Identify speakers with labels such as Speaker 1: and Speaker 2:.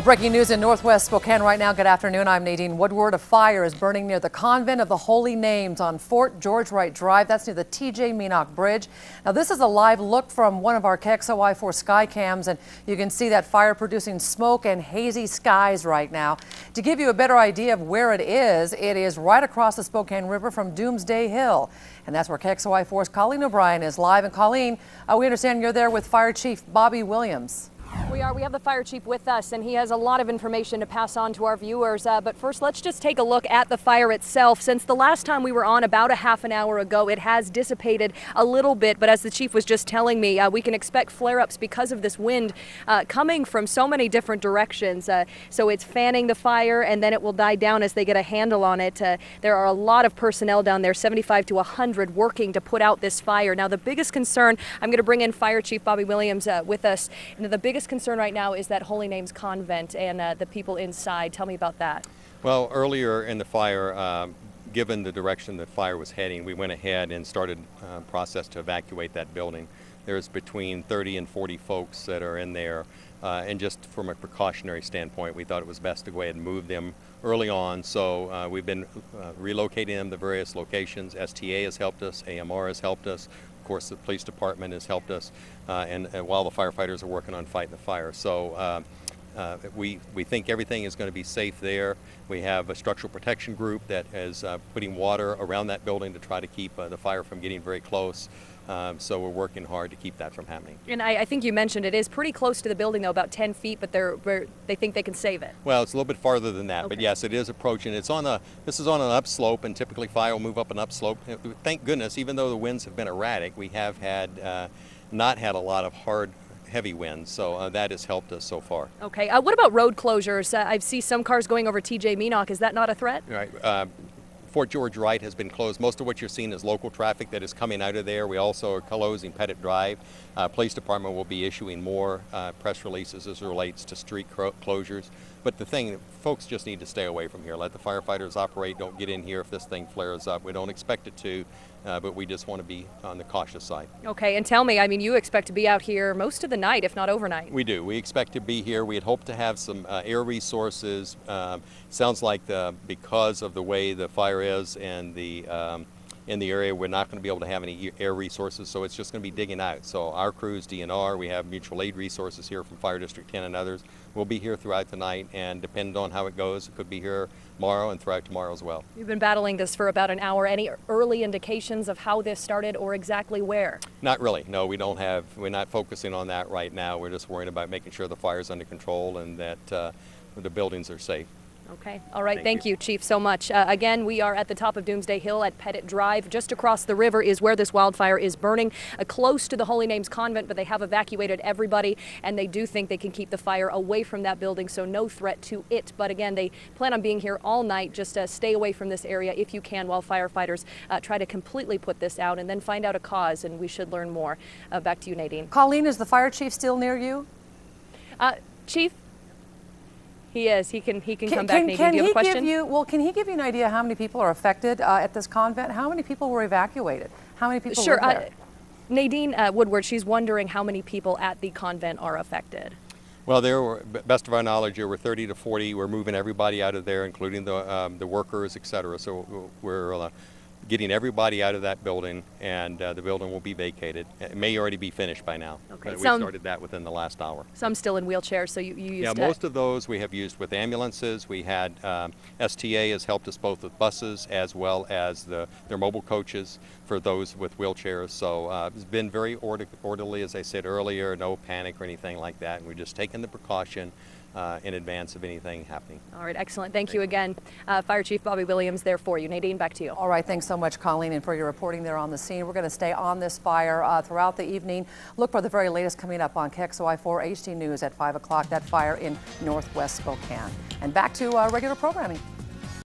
Speaker 1: Breaking news in northwest Spokane right now. Good afternoon. I'm Nadine Woodward. A fire is burning near the Convent of the Holy Names on Fort George Wright Drive. That's near the TJ Meanock Bridge. Now, this is a live look from one of our KXOI4 sky cams, and you can see that fire producing smoke and hazy skies right now. To give you a better idea of where it is right across the Spokane River from Doomsday Hill. And that's where KXOI4's Colleen O'Brien is live. And Colleen, we understand you're there with Fire Chief Bobby Williams.
Speaker 2: We are. We have the fire chief with us, and he has a lot of information to pass on to our viewers. But first, let's just take a look at the fire itself. Since the last time we were on about a half an hour ago, it has dissipated a little bit. But as the chief was just telling me, we can expect flare-ups because of this wind coming from so many different directions. So it's fanning the fire, and then it will die down as they get a handle on it. There are a lot of personnel down there, 75 to 100, working to put out this fire. Now, the biggest concern, I'm going to bring in Fire Chief Bobby Williams with us. And the biggest concern right now is that Holy Names Convent and the people inside. Tell me about that.
Speaker 3: Well, earlier in the fire, given the direction the fire was heading, we went ahead and started a process to evacuate that building. There's between 30 and 40 folks that are in there, and just from a precautionary standpoint, we thought it was best to go ahead and move them early on. So we've been relocating them to various locations. STA has helped us, AMR has helped us. Of course, the police department has helped us, and while the firefighters are working on fighting the fire. So we think everything is going to be safe there. We have a structural protection group that is putting water around that building to try to keep the fire from getting very close. So we're working hard to keep that from happening. And
Speaker 2: I think you mentioned it is pretty close to the building, though, about 10 feet, but they think they can save it.
Speaker 3: Well, it's a little bit farther than that,
Speaker 2: okay.
Speaker 3: But yes, it is approaching. This is on an upslope, and typically fire will move up an upslope. Thank goodness, even though the winds have been erratic, we have had not had a lot of heavy winds, so that has helped us so far.
Speaker 2: Okay. What about road closures? I see some cars going over TJ Meanock. Is that not a threat?
Speaker 3: Right. Fort George Wright has been closed. Most of what you're seeing is local traffic that is coming out of there. We also are closing Pettit Drive. Police department will be issuing more press releases as it relates to street closures. But the thing, folks just need to stay away from here. Let the firefighters operate. Don't get in here if this thing flares up. We don't expect it to, but we just want to be on the cautious side.
Speaker 2: Okay, and tell me, I mean, you expect to be out here most of the night, if not overnight.
Speaker 3: We do. We expect to be here. We had hoped to have some air resources. Sounds like because of the way the fire is and in the area, we're not going to be able to have any air resources, so it's just going to be digging out. So our crews, DNR, we have mutual aid resources here from Fire District 10 and others. We'll be here throughout the night, and depending on how it goes, it could be here tomorrow and throughout tomorrow as well.
Speaker 2: You've been battling this for about an hour. Any early indications of how this started or exactly where?
Speaker 3: Not really. No, we're not focusing on that right now. We're just worrying about making sure the fire's under control and that the buildings are safe.
Speaker 2: Okay. All right. Thank you, Chief, so much. Again, we are at the top of Doomsday Hill at Pettit Drive. Just across the river is where this wildfire is burning, close to the Holy Names Convent, but they have evacuated everybody, and they do think they can keep the fire away from that building, so no threat to it. But again, they plan on being here all night. Just stay away from this area if you can while firefighters try to completely put this out and then find out a cause, and we should learn more. Back to you, Nadine.
Speaker 1: Colleen, is the fire chief still near you?
Speaker 2: Chief? He is. He can come back. Nadine, do you have a question?
Speaker 1: Can he give you an idea how many people are affected at this convent? How many people were evacuated? How many people
Speaker 2: Sure.
Speaker 1: live there?
Speaker 2: Nadine Woodward, she's wondering how many people at the convent are affected.
Speaker 3: Well, there were, best of our knowledge, there were 30 to 40. We're moving everybody out of there, including the workers, et cetera. So we're getting everybody out of that building, and the building will be vacated. It may already be finished by now.
Speaker 2: Okay.
Speaker 3: We started that within the last hour.
Speaker 2: Some still in wheelchairs, so you used
Speaker 3: Yeah, most of those we have used with ambulances. We had STA has helped us both with buses as well as their mobile coaches for those with wheelchairs. So it's been very orderly, as I said earlier, no panic or anything like that. And we're just taking the precaution in advance of anything happening.
Speaker 2: All right, excellent. Thank you again. Fire Chief Bobby Williams there for you. Nadine, back to you.
Speaker 1: All right, thanks so much, Colleen, and for your reporting there on the scene. We're going to stay on this fire throughout the evening. Look for the very latest coming up on KXOI4 HD News at 5 o'clock, that fire in northwest Spokane. And back to regular programming.